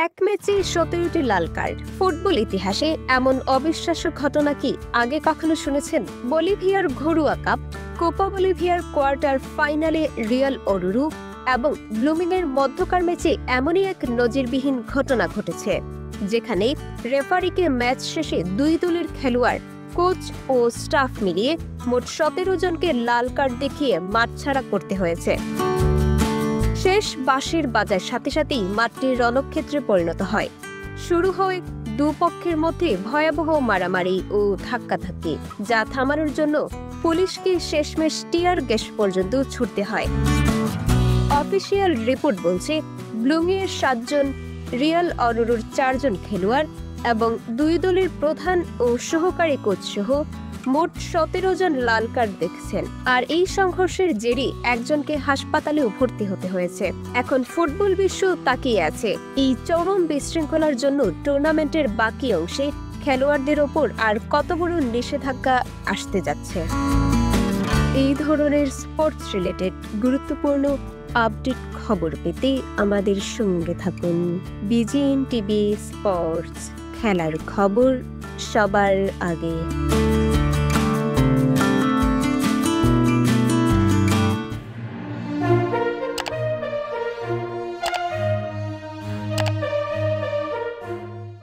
এক ম্যাচে 17টি লাল card. Football ইতিহাসে এমন অবিশ্বাস্য ঘটনা কি আগে কখনো শুনেছেন? বলিভিয়ার ঘরোয়া কাপ, কোপা বলিভিয়ার কোয়ার্টার ফাইনালে রিয়াল ওরুরু এবং ব্লুমিংয়ের মধ্যকার ম্যাচে এমনই এক নজিরবিহীন ঘটনা ঘটেছে, যেখানে রেফারিকে ম্যাচ শেষে দুই দলের খেলোয়াড়, কোচ ও স্টাফ মিলিয়ে মোট 17 জনকে লাল কার্ড দেখিয়ে মাঠ ছাড়া করতে হয়েছে। শেষ বাঁশির বাজার সাথে সাথেই মাঠটি রণক্ষেত্রে পরিণত হয়। শুরু হয় দুপক্ষের মধ্যে ভয়াবহ মারামারি ও ধাক্কাধাক্কি, যা থামানোর জন্য পুলিশকে শেষমেশ টিয়ার গ্যাস পর্যন্ত ছুটতে হয়। অফিসিয়াল রিপোর্ট বলছে, ব্লুমিংয়ের 7 জন, রিয়াল ওরুরুর 4 জন খেলোয়াড় এবং দুই দলের প্রধান ও সহকারী কোচ সহ মোট 17 জন লাল কার্ড দেখছেন। আর এই সংঘর্ষের জেরে একজনকে হাসপাতালেও ভর্তি হতে হয়েছে। এখন ফুটবল বিশ্ব তাকিয়ে আছে এই চরম বিশৃঙ্খলার জন্য টুর্নামেন্টের বাকি অংশে খেলোয়াড়দের ওপর আর কত বড় নিষেধাজ্ঞা আসতে যাচ্ছে। এই ধরনের স্পোর্টস রিলেটেড গুরুত্বপূর্ণ আপডেট খবর পেতে আমাদের সঙ্গে থাকুন। বিজিএন টিভি স্পোর্টস, খেলার খবর সবার আগে।